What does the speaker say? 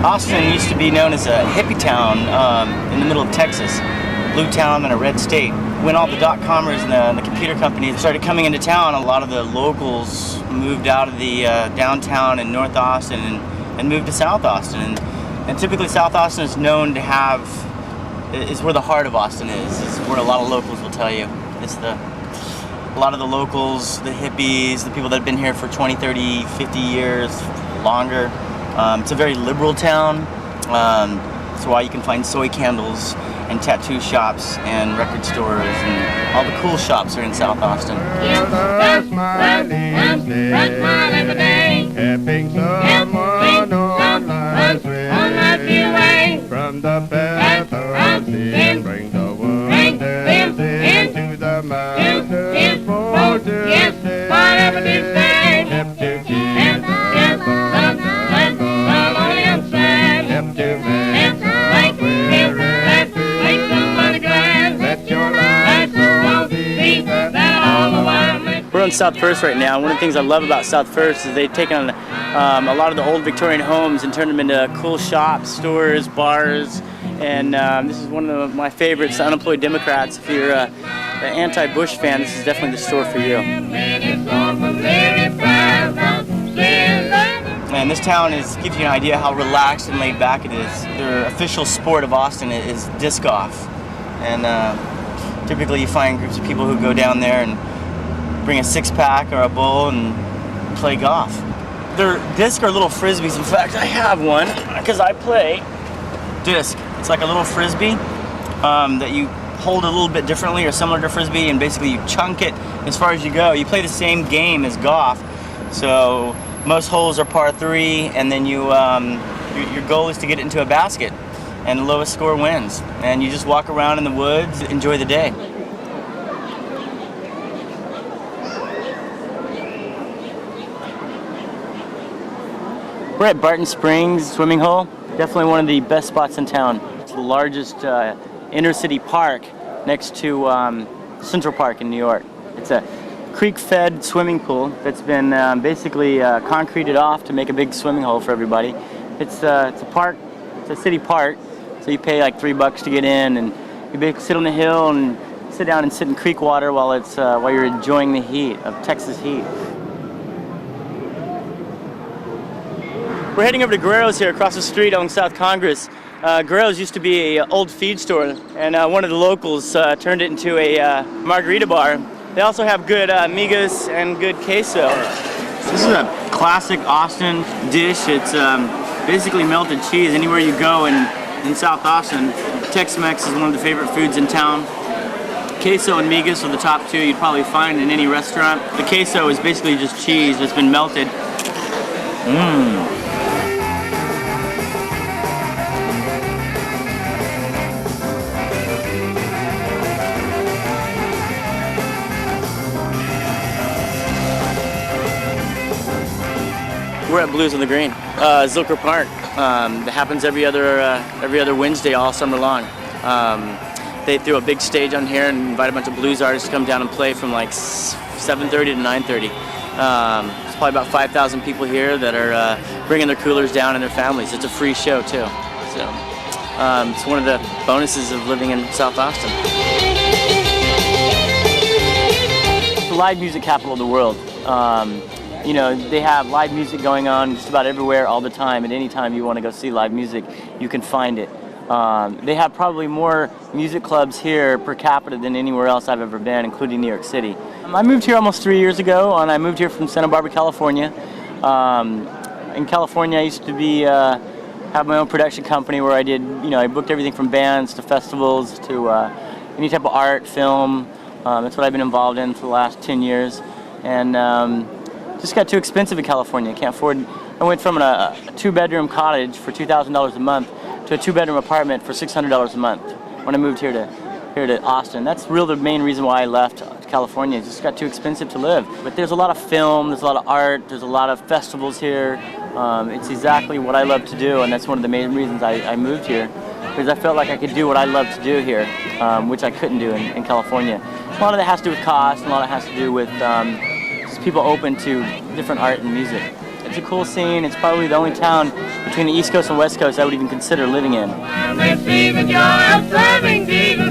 Austin used to be known as a hippie town in the middle of Texas, blue town and a red state. When all the dot-commers and the computer companies started coming into town, a lot of the locals moved out of the downtown in North Austin and moved to South Austin. And typically South Austin is known to have, is where the heart of Austin is. It's where a lot of locals will tell you. It's a lot of the locals, the hippies, the people that have been here for 20, 30, 50 years, longer. It's a very liberal town. That's why you can find soy candles and tattoo shops and record stores, and all the cool shops are in South Austin. Helping someone on life's way, from the path of sin, bring the wonders into the mountains for justice. Whatever they say, help to keep the lonely and sad, help to make somebody glad. Let your life so be that all the while. We're on South First right now. One of the things I love about South First is they've taken on a lot of the old Victorian homes and turned them into cool shops, stores, bars, and this is one of my favorites, Unemployed Democrats. If you're an anti-Bush fan, this is definitely the store for you. And this town gives you an idea how relaxed and laid back it is. Their official sport of Austin is disc golf, and typically you find groups of people who go down there and bring a six-pack or a bowl and play golf. Their discs are little frisbees. In fact, I have one because I play disc. It's like a little frisbee that you hold a little bit differently or similar to frisbee, and basically you chunk it as far as you go. You play the same game as golf, so most holes are par 3, and then your goal is to get it into a basket, and the lowest score wins. And you just walk around in the woods, enjoy the day. We're at Barton Springs swimming hole. Definitely one of the best spots in town. It's the largest inner city park next to Central Park in New York. It's a creek-fed swimming pool that's been basically concreted off to make a big swimming hole for everybody. It's a park. It's a city park, so you pay like $3 to get in, and you basically sit on the hill and sit down and sit in creek water while you're enjoying the heat of Texas heat. We're heading over to Guerrero's here across the street on South Congress. Guerrero's used to be an old feed store, and one of the locals turned it into a margarita bar. They also have good migas and good queso. This is a classic Austin dish. It's basically melted cheese. Anywhere you go in South Austin, Tex-Mex is one of the favorite foods in town. Queso and migas are the top two you'd probably find in any restaurant. The queso is basically just cheese that's been melted. We're at Blues on the Green, Zilker Park. That happens every other Wednesday all summer long. They threw a big stage on here and invite a bunch of blues artists to come down and play from like 7:30 to 9:30. There's probably about 5,000 people here that are bringing their coolers down and their families. It's a free show too, so it's one of the bonuses of living in South Austin. It's the live music capital of the world. You know, they have live music going on just about everywhere all the time. At any time you want to go see live music, you can find it. They have probably more music clubs here per capita than anywhere else I've ever been, including New York City. I moved here almost 3 years ago, and I moved here from Santa Barbara, California. In California, I used to have my own production company where I booked everything from bands to festivals to any type of art, film. That's what I've been involved in for the last 10 years. And just got too expensive in California. Can't afford. I went from a 2-bedroom cottage for $2,000 a month to a 2-bedroom apartment for $600 a month when I moved here to Austin. That's the main reason why I left California. It just got too expensive to live. But there's a lot of film, there's a lot of art, there's a lot of festivals here. It's exactly what I love to do, and that's one of the main reasons I moved here, because I felt like I could do what I love to do here, which I couldn't do in California. A lot of that has to do with cost, and a lot of it has to do with people open to different art and music. It's a cool scene. It's probably the only town between the East Coast and West Coast I would even consider living in. They see the joy of serving Jesus